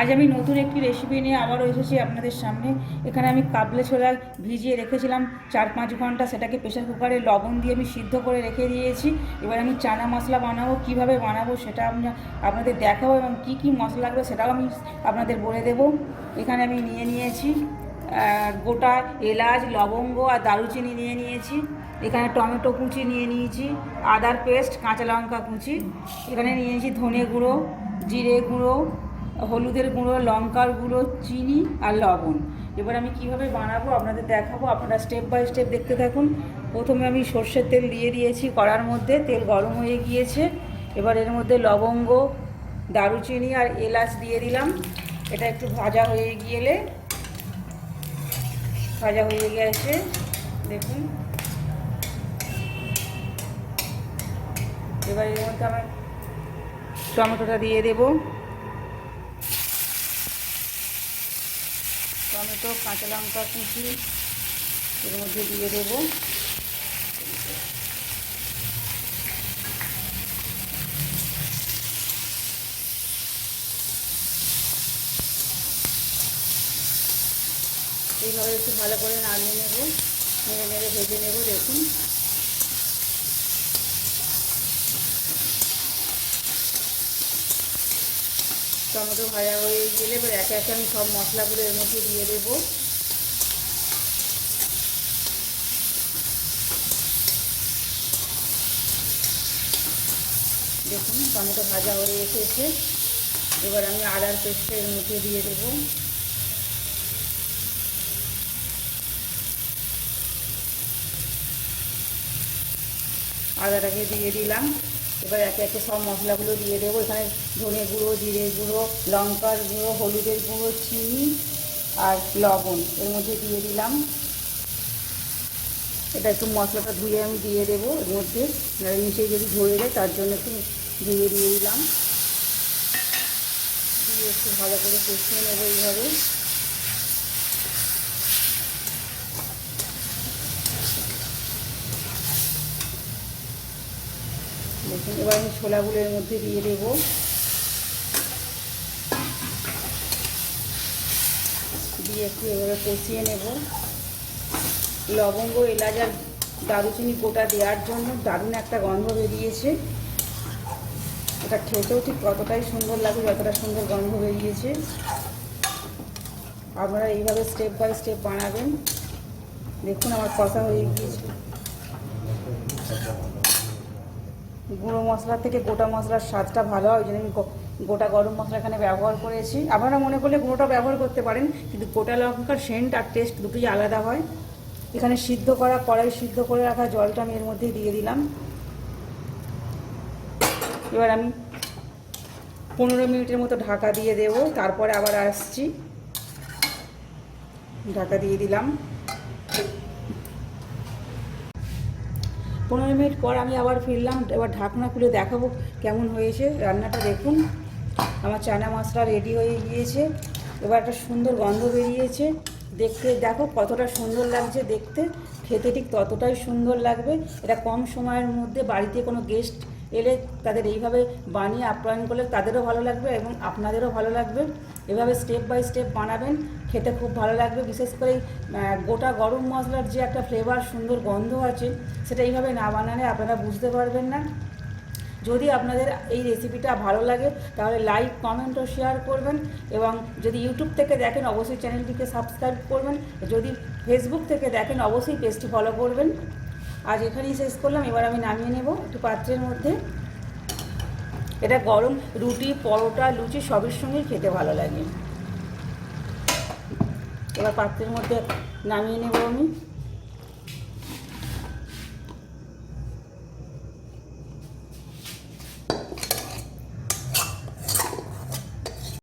আজ আমি নতুন একটি রেসিপি নিয়ে আবারও এসেছি আপনাদের সামনে। এখানে আমি কাবলে ছোলা ভিজিয়ে রেখেছিলাম 4-5 ঘন্টা, সেটাকে প্রেসার কুকারে লবণ দিয়ে আমি সিদ্ধ করে রেখে দিয়েছি। এবার আমি চানা মশলা বানাবো, কিভাবে বানাবো সেটা আমি আপনাদের দেখাবো এবং কি কি মশলা লাগবে সেটাও আমি আপনাদের বলে দেব। এখানে আমি নিয়েছি গোটা এলাচ, লবঙ্গ আর দারুচিনি নিয়েছি। এখানে টমেটো কুচি নিয়েছি, আদার পেস্ট, কাঁচা লঙ্কা কুচি। এখানে নিয়েছি ধনে গুঁড়ো, জিরে গুঁড়ো, হলুদের গুঁড়ো, লঙ্কার গুঁড়ো, চিনি আর লবণ। এবার আমি কিভাবে বানাবো আপনাদের দেখাবো, আপনারা স্টেপ বাই স্টেপ দেখতে থাকুন। প্রথমে আমি সর্ষের তেল দিয়ে দিয়েছি কড়ার মধ্যে, তেল গরম হয়ে গিয়েছে। এবার এর মধ্যে লবঙ্গ, দারুচিনি আর এলাচ দিয়ে দিলাম। এটা একটু ভাজা হয়ে গেছে দেখুন। এবার এর মধ্যে আমি টমেটোটা দিয়ে দেবো, টমেটো, কাঁচা লঙ্কা কুচি এর মধ্যে দিয়ে দেবো। এইভাবে একটু ভালো করে নাড়িয়ে নেব, নেড়ে ভেজে নেব। দেখুন টমেটো ভাজা হয়ে গেলে এবার একে একে আমি সব মশলাগুলো এর মধ্যে দিয়ে দেবো। দেখুন টমেটো ভাজা হয়ে এসেছে। এবার আমি আদার পেস্টটা এর মধ্যে দিয়ে দেবো। আদাটাকে দিয়ে দিলাম। এবার একে একে সব মশলাগুলো দিয়ে দেবো। এখানে ধনে গুঁড়ো, জিরে গুঁড়ো, লঙ্কার গুঁড়ো, হলুদের গুঁড়ো, চিনি আর লবণ এর মধ্যে দিয়ে দিলাম। এটা একটু মশলাটা ধুয়ে আমি দিয়ে দেবো এর মধ্যে, মিশিয়ে যদি ধরে যায় তার জন্য একটু ধুয়ে দিয়ে দিলাম। দিয়ে একটু ভালো করে কষিয়ে নেবো এইভাবে। দেখুন এবার আমি ছোলাগুলো এর মধ্যে দিয়ে দেবো। দিয়ে একটু এভাবে কষিয়ে নেব। লবঙ্গ, এলাচ আর দারুচিনি গোটা দেওয়ার জন্য দারুণ একটা গন্ধ বেরিয়েছে। এটা খেতেও ঠিক ততটাই সুন্দর লাগে যতটা সুন্দর গন্ধ বেরিয়েছে। আপনারা এইভাবে স্টেপ বাই স্টেপ বানাবেন। দেখুন আমার কষা হয়ে গিয়েছে। গুঁড়ো মশলা থেকে গোটা মশলার স্বাদটা ভালো হয়, ওই জন্য আমি গোটা গরম মশলা এখানে ব্যবহার করেছি। আপনারা মনে করলে গুঁড়োটা ব্যবহার করতে পারেন, কিন্তু গোটা লঙ্কার সেন্ট আর টেস্ট দুটোই আলাদা হয়। এখানে কড়াই সিদ্ধ করে রাখা জলটা আমি এর মধ্যে দিয়ে দিলাম। এবার আমি 15 মিনিটের মতো ঢাকা দিয়ে দেবো, তারপরে আবার আসছি। ঢাকা দিয়ে দিলাম। 15 মিনিট পর আমি আবার ফিরলাম। এবার ঢাকনা খুলে দেখাবো কেমন হয়েছে রান্নাটা। দেখুন আমার চানা মশলা রেডি হয়ে গিয়েছে। এবার একটা সুন্দর গন্ধ বেরিয়েছে। দেখতে দেখো কতটা সুন্দর লাগছে দেখতে, খেতে ঠিক ততটাই সুন্দর লাগবে। এটা কম সময়ের মধ্যে বাড়িতে কোনো গেস্ট এলে তাদের এইভাবে বানিয়ে আপ্যায়ন করলে তাদেরও ভালো লাগবে এবং আপনাদেরও ভালো লাগবে। এভাবে স্টেপ বাই স্টেপ বানাবেন, খেতে খুব ভালো লাগবে। বিশেষ করে গোটা গরম মশলার যে একটা ফ্লেভার, সুন্দর গন্ধ আছে, সেটা এইভাবে না বানালে আপনারা বুঝতে পারবেন না। যদি আপনাদের এই রেসিপিটা ভালো লাগে তাহলে লাইক, কমেন্ট ও শেয়ার করবেন। এবং যদি ইউটিউব থেকে দেখেন অবশ্যই চ্যানেলটিকে সাবস্ক্রাইব করবেন। যদি ফেসবুক থেকে দেখেন অবশ্যই পেজটি ফলো করবেন। আজ এখানেই শেষ করলাম। এবার আমি নামিয়ে নেব একটু পাত্রের মধ্যে। এটা গরম রুটি, পরোটা, লুচি সবের সঙ্গেই খেতে ভালো লাগে। এবার পাত্রের মধ্যে নামিয়ে নেব আমি।